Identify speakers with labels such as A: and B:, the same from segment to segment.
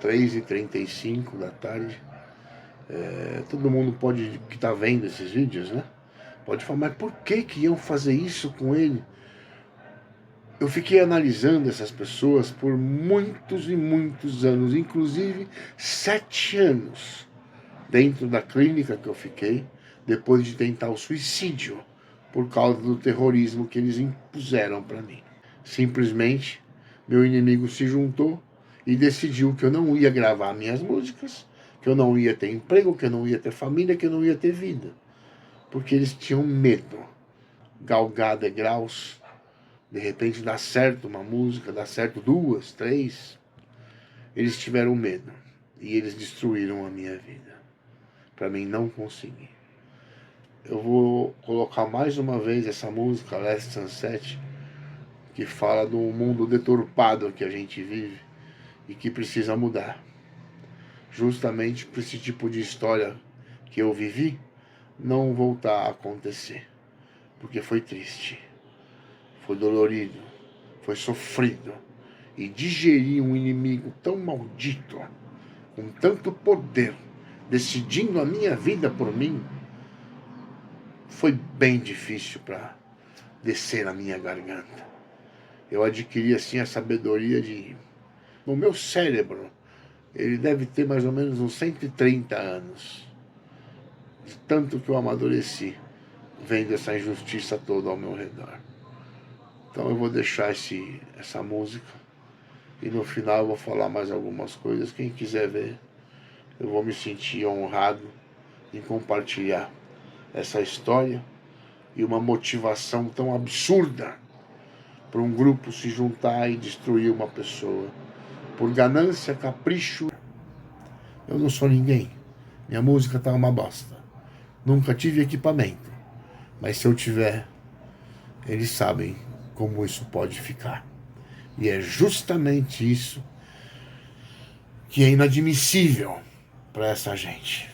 A: 3h35 da tarde. Todo mundo que está vendo esses vídeos, né? Pode falar, mas por que iam fazer isso com ele? Eu fiquei analisando essas pessoas por muitos e muitos anos, inclusive 7 anos, dentro da clínica que eu fiquei, depois de tentar o suicídio, por causa do terrorismo que eles impuseram para mim. Simplesmente, meu inimigo se juntou e decidiu que eu não ia gravar minhas músicas, que eu não ia ter emprego, que eu não ia ter família, que eu não ia ter vida. Porque eles tinham medo. Galgar degraus, de repente dá certo uma música, dá certo 2, 3. Eles tiveram medo e eles destruíram a minha vida, para mim não conseguir. Eu vou colocar mais uma vez essa música, Last Sunset, que fala do mundo deturpado que a gente vive e que precisa mudar. Justamente por esse tipo de história que eu vivi não voltar a acontecer. Porque foi triste, foi dolorido, foi sofrido. E digerir um inimigo tão maldito, com tanto poder, decidindo a minha vida por mim, foi bem difícil para descer na minha garganta. Eu adquiri assim a sabedoria de... O meu cérebro, ele deve ter mais ou menos uns 130 anos. De tanto que eu amadureci, vendo essa injustiça toda ao meu redor. Então eu vou deixar essa música. E no final eu vou falar mais algumas coisas. Quem quiser ver, eu vou me sentir honrado em compartilhar essa história e uma motivação tão absurda para um grupo se juntar e destruir uma pessoa por ganância, capricho. Eu não sou ninguém. Minha música tá uma bosta. Nunca tive equipamento. Mas se eu tiver, eles sabem como isso pode ficar. E é justamente isso que é inadmissível para essa gente.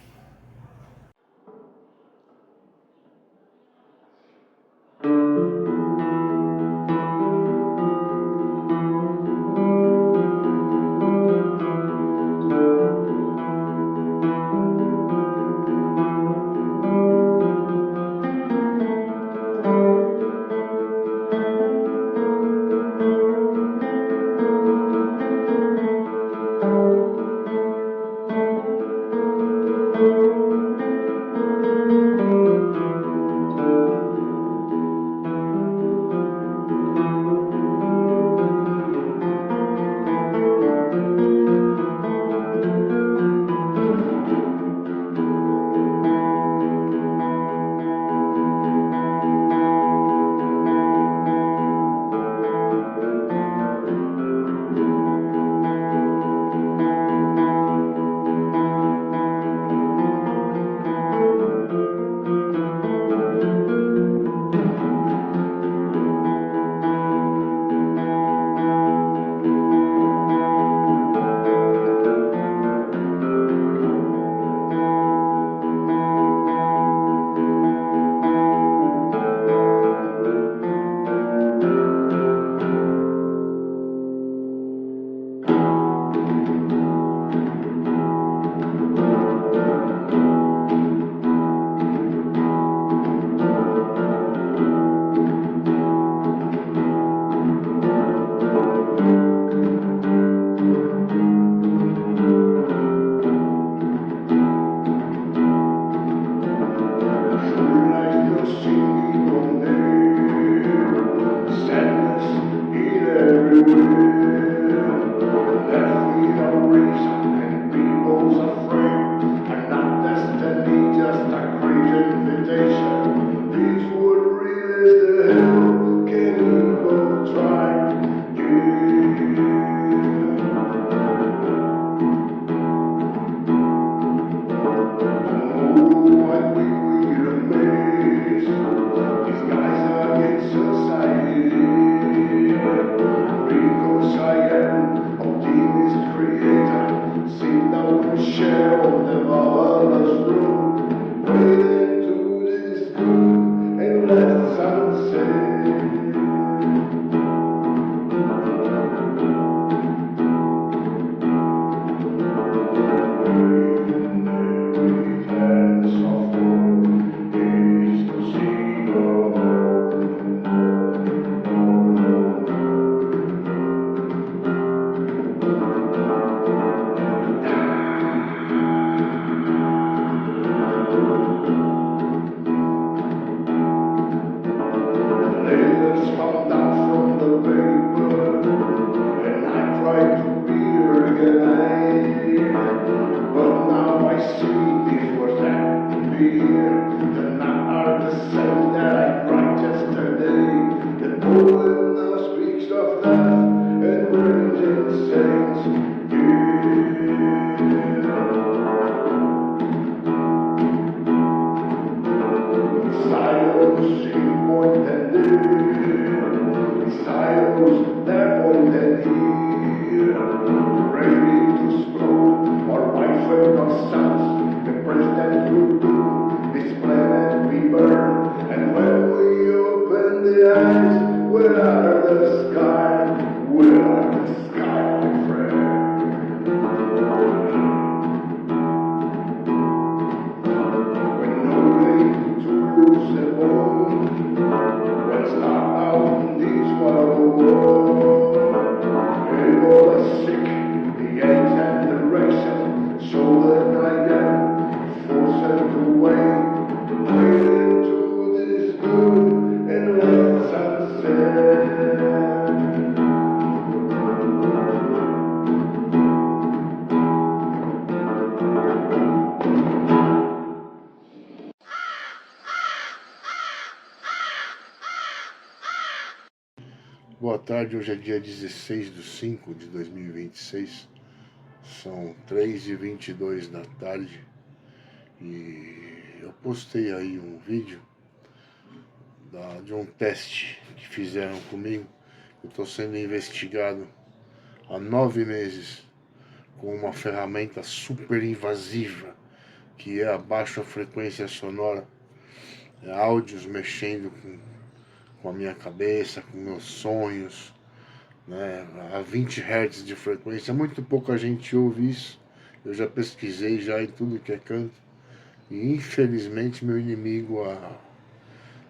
A: that I write yesterday. The poet now speaks of death and virgin saints. Silence in point and ear. Silence their point and ear. Ready to explode or wife or sons. The president will do this planet we burn. And when we open the eyes, where are the sky? Where are the sky, my friend? When no rain to lose a bone, when start out this world, Ebola sick, the AIDS and the racism, so that I am forced away into this good and less sunset. Boa tarde, hoje é dia 16/5/2026, são 3h22 da tarde e eu postei aí um vídeo de um teste que fizeram comigo. Eu estou sendo investigado há 9 meses com uma ferramenta super invasiva que é a baixa frequência sonora, áudios mexendo com a minha cabeça, com meus sonhos, né, a 20 Hz de frequência. Muito pouca gente ouve isso. Eu já pesquisei já em tudo que é canto. E infelizmente meu inimigo, há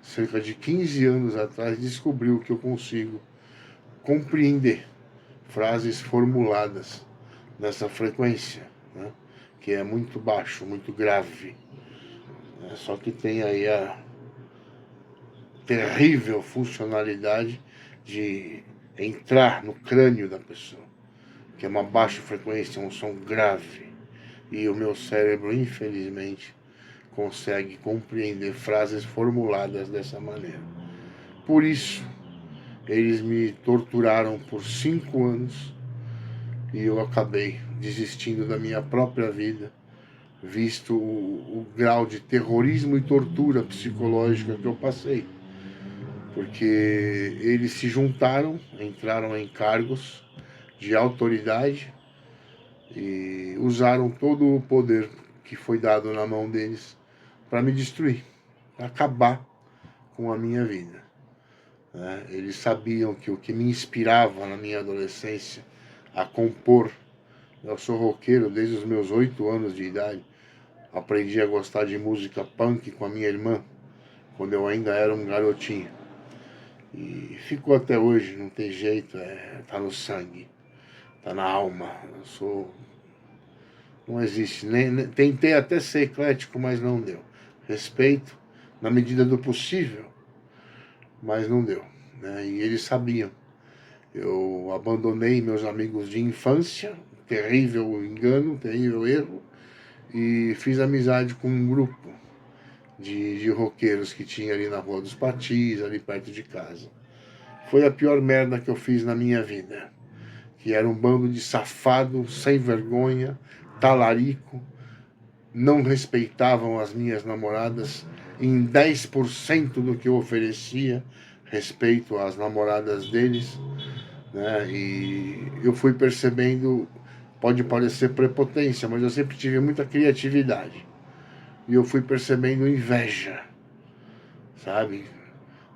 A: cerca de 15 anos atrás, descobriu que eu consigo compreender frases formuladas nessa frequência, né, que é muito baixo, muito grave. Só que tem aí a terrível funcionalidade de entrar no crânio da pessoa, que é uma baixa frequência, um som grave, e o meu cérebro, infelizmente, consegue compreender frases formuladas dessa maneira. Por isso, eles me torturaram por 5 anos e eu acabei desistindo da minha própria vida, visto o grau de terrorismo e tortura psicológica que eu passei. Porque eles se juntaram, entraram em cargos de autoridade e usaram todo o poder que foi dado na mão deles para me destruir, para acabar com a minha vida. Eles sabiam que o que me inspirava na minha adolescência a compor, eu sou roqueiro desde os meus 8 anos de idade, aprendi a gostar de música punk com a minha irmã, quando eu ainda era um garotinho. E ficou até hoje, não tem jeito, tá no sangue, tá na alma. Não existe, tentei até ser eclético, mas não deu. Respeito na medida do possível, mas não deu, né? E eles sabiam. Eu abandonei meus amigos de infância, terrível engano, terrível erro, e fiz amizade com um grupo de roqueiros que tinha ali na Rua dos Patis, ali perto de casa. Foi a pior merda que eu fiz na minha vida, que era um bando de safado, sem vergonha, talarico, não respeitavam as minhas namoradas em 10% do que eu oferecia respeito às namoradas deles, né? E eu fui percebendo, pode parecer prepotência, mas eu sempre tive muita criatividade. E eu fui percebendo inveja, sabe?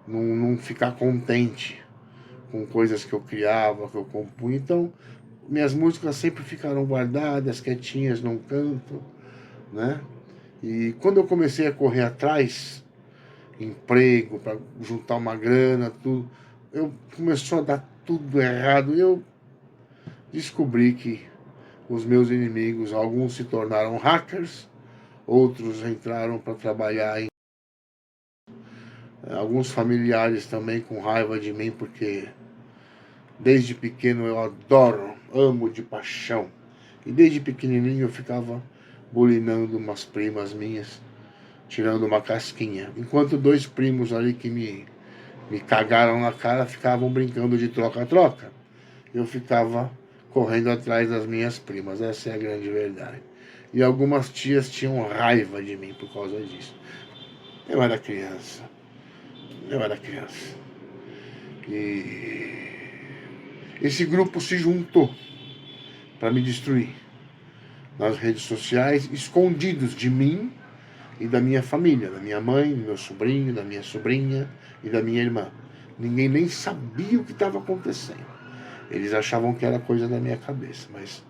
A: Não ficar contente com coisas que eu criava, que eu compunha. Então, minhas músicas sempre ficaram guardadas, quietinhas num canto, né? E quando eu comecei a correr atrás, emprego, para juntar uma grana, tudo, começou a dar tudo errado. E eu descobri que os meus inimigos, alguns se tornaram hackers, outros entraram para trabalhar em... Alguns familiares também com raiva de mim, porque desde pequeno eu adoro, amo de paixão. E desde pequenininho eu ficava bulinando umas primas minhas, tirando uma casquinha. Enquanto dois primos ali que me cagaram na cara ficavam brincando de troca-troca. Eu ficava correndo atrás das minhas primas, essa é a grande verdade. E algumas tias tinham raiva de mim por causa disso. Eu era criança. E esse grupo se juntou para me destruir nas redes sociais, escondidos de mim e da minha família, da minha mãe, do meu sobrinho, da minha sobrinha e da minha irmã. Ninguém nem sabia o que estava acontecendo. Eles achavam que era coisa da minha cabeça, mas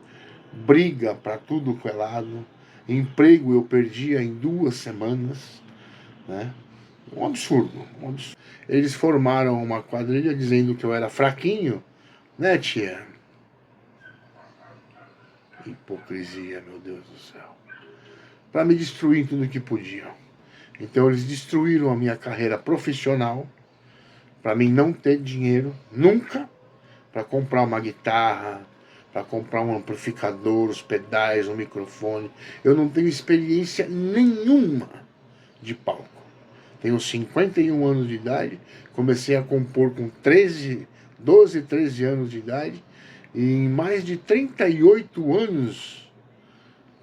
A: briga para tudo que é lado, emprego eu perdia em 2 semanas, né? Um absurdo, um absurdo. Eles formaram uma quadrilha dizendo que eu era fraquinho, né, tia? Hipocrisia, meu Deus do céu. Para me destruir em tudo que podiam. Então eles destruíram a minha carreira profissional, para mim não ter dinheiro, nunca, para comprar uma guitarra, para comprar um amplificador, os pedais, um microfone. Eu não tenho experiência nenhuma de palco. Tenho 51 anos de idade, comecei a compor com 12, 13 anos de idade, e em mais de 38 anos,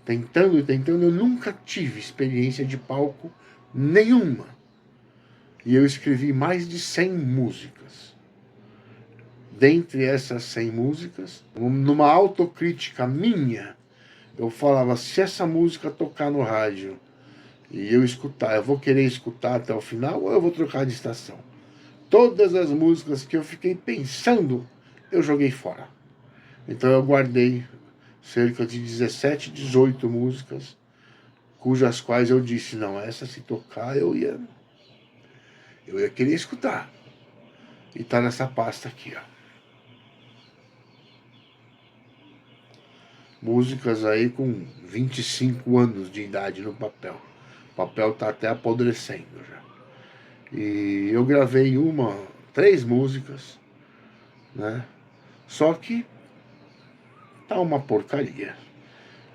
A: tentando, eu nunca tive experiência de palco nenhuma. E eu escrevi mais de 100 músicas. Dentre essas 100 músicas, numa autocrítica minha, eu falava, se essa música tocar no rádio e eu escutar, eu vou querer escutar até o final ou eu vou trocar de estação? Todas as músicas que eu fiquei pensando, eu joguei fora. Então eu guardei cerca de 17, 18 músicas, cujas quais eu disse, não, essa se tocar eu ia querer escutar. E tá nessa pasta aqui, ó. Músicas aí com 25 anos de idade no papel. O papel tá até apodrecendo já. E eu gravei 3 músicas, né? Só que tá uma porcaria.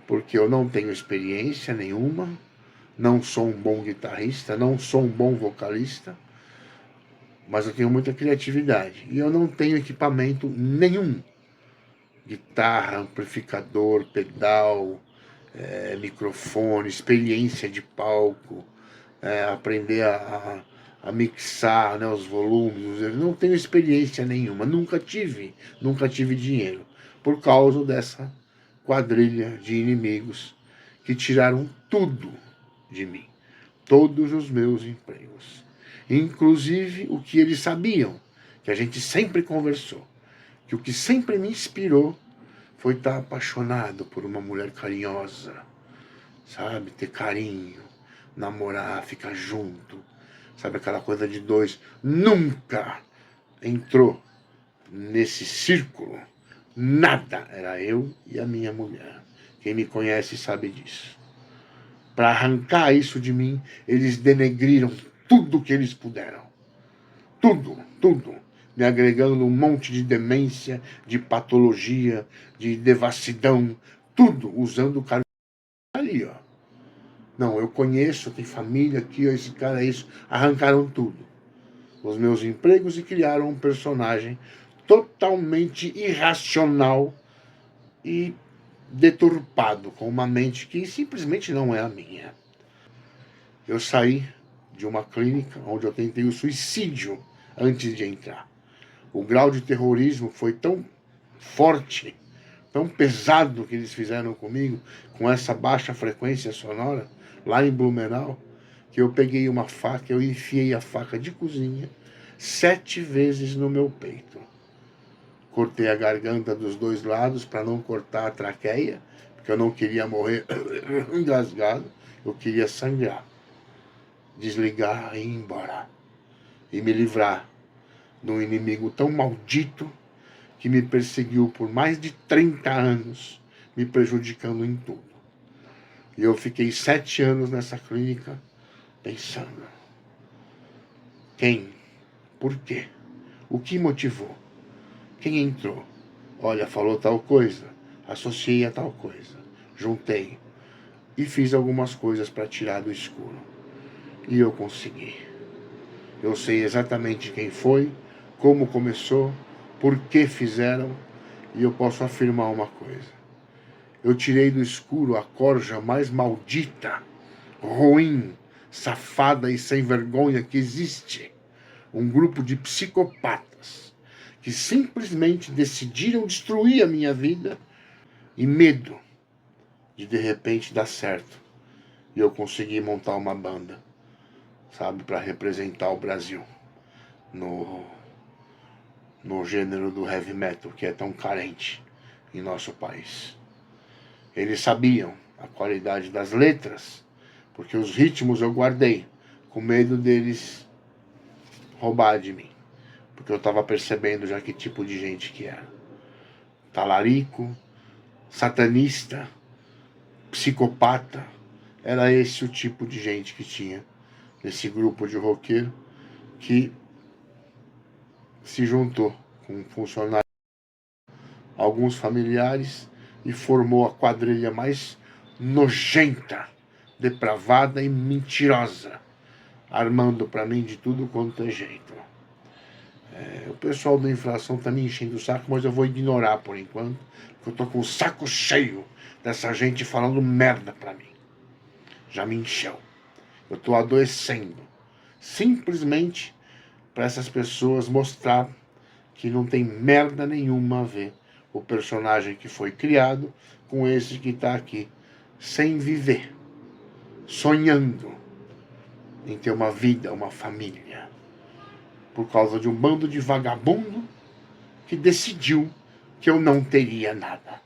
A: Porque eu não tenho experiência nenhuma, não sou um bom guitarrista, não sou um bom vocalista, mas eu tenho muita criatividade. E eu não tenho equipamento nenhum. Guitarra, amplificador, pedal, microfone, experiência de palco, aprender a mixar, né, os volumes. Eu não tenho experiência nenhuma, nunca tive dinheiro, por causa dessa quadrilha de inimigos que tiraram tudo de mim, todos os meus empregos, inclusive o que eles sabiam, que a gente sempre conversou, que o que sempre me inspirou foi estar apaixonado por uma mulher carinhosa, sabe? Ter carinho, namorar, ficar junto, sabe? Aquela coisa de dois. Nunca entrou nesse círculo. Nada. Era eu e a minha mulher. Quem me conhece sabe disso. Para arrancar isso de mim, eles denegriram tudo que eles puderam. Tudo, tudo. Me agregando um monte de demência, de patologia, de devassidão, tudo usando o cara ali, ó. Não, eu conheço, tem família aqui, ó, esse cara é isso. Arrancaram tudo. Os meus empregos e criaram um personagem totalmente irracional e deturpado, com uma mente que simplesmente não é a minha. Eu saí de uma clínica onde eu tentei o suicídio antes de entrar. O grau de terrorismo foi tão forte, tão pesado que eles fizeram comigo, com essa baixa frequência sonora, lá em Blumenau, que eu peguei uma faca, eu enfiei a faca de cozinha 7 vezes no meu peito. Cortei a garganta dos 2 lados para não cortar a traqueia, porque eu não queria morrer engasgado, eu queria sangrar, desligar e ir embora, e me livrar de um inimigo tão maldito que me perseguiu por mais de 30 anos, me prejudicando em tudo. E eu fiquei 7 anos nessa clínica pensando: quem? Por quê? O que motivou? Quem entrou? Olha, falou tal coisa, associei a tal coisa, juntei e fiz algumas coisas para tirar do escuro. E eu consegui. Eu sei exatamente quem foi, como começou, por que fizeram, e eu posso afirmar uma coisa. Eu tirei do escuro a corja mais maldita, ruim, safada e sem vergonha que existe. Um grupo de psicopatas que simplesmente decidiram destruir a minha vida e medo de repente dar certo. E eu consegui montar uma banda, sabe, para representar o Brasil no gênero do heavy metal, que é tão carente em nosso país. Eles sabiam a qualidade das letras, porque os ritmos eu guardei, com medo deles roubar de mim, porque eu estava percebendo já que tipo de gente que era. Talarico, satanista, psicopata, era esse o tipo de gente que tinha nesse grupo de roqueiro que se juntou com funcionários, alguns familiares, e formou a quadrilha mais nojenta, depravada e mentirosa, armando para mim de tudo quanto é jeito. O pessoal da inflação tá me enchendo o saco, mas eu vou ignorar por enquanto, porque eu tô com o saco cheio dessa gente falando merda pra mim. Já me encheu. Eu tô adoecendo. Simplesmente para essas pessoas mostrar que não tem merda nenhuma a ver o personagem que foi criado com esse que tá aqui, sem viver, sonhando em ter uma vida, uma família, por causa de um bando de vagabundo que decidiu que eu não teria nada.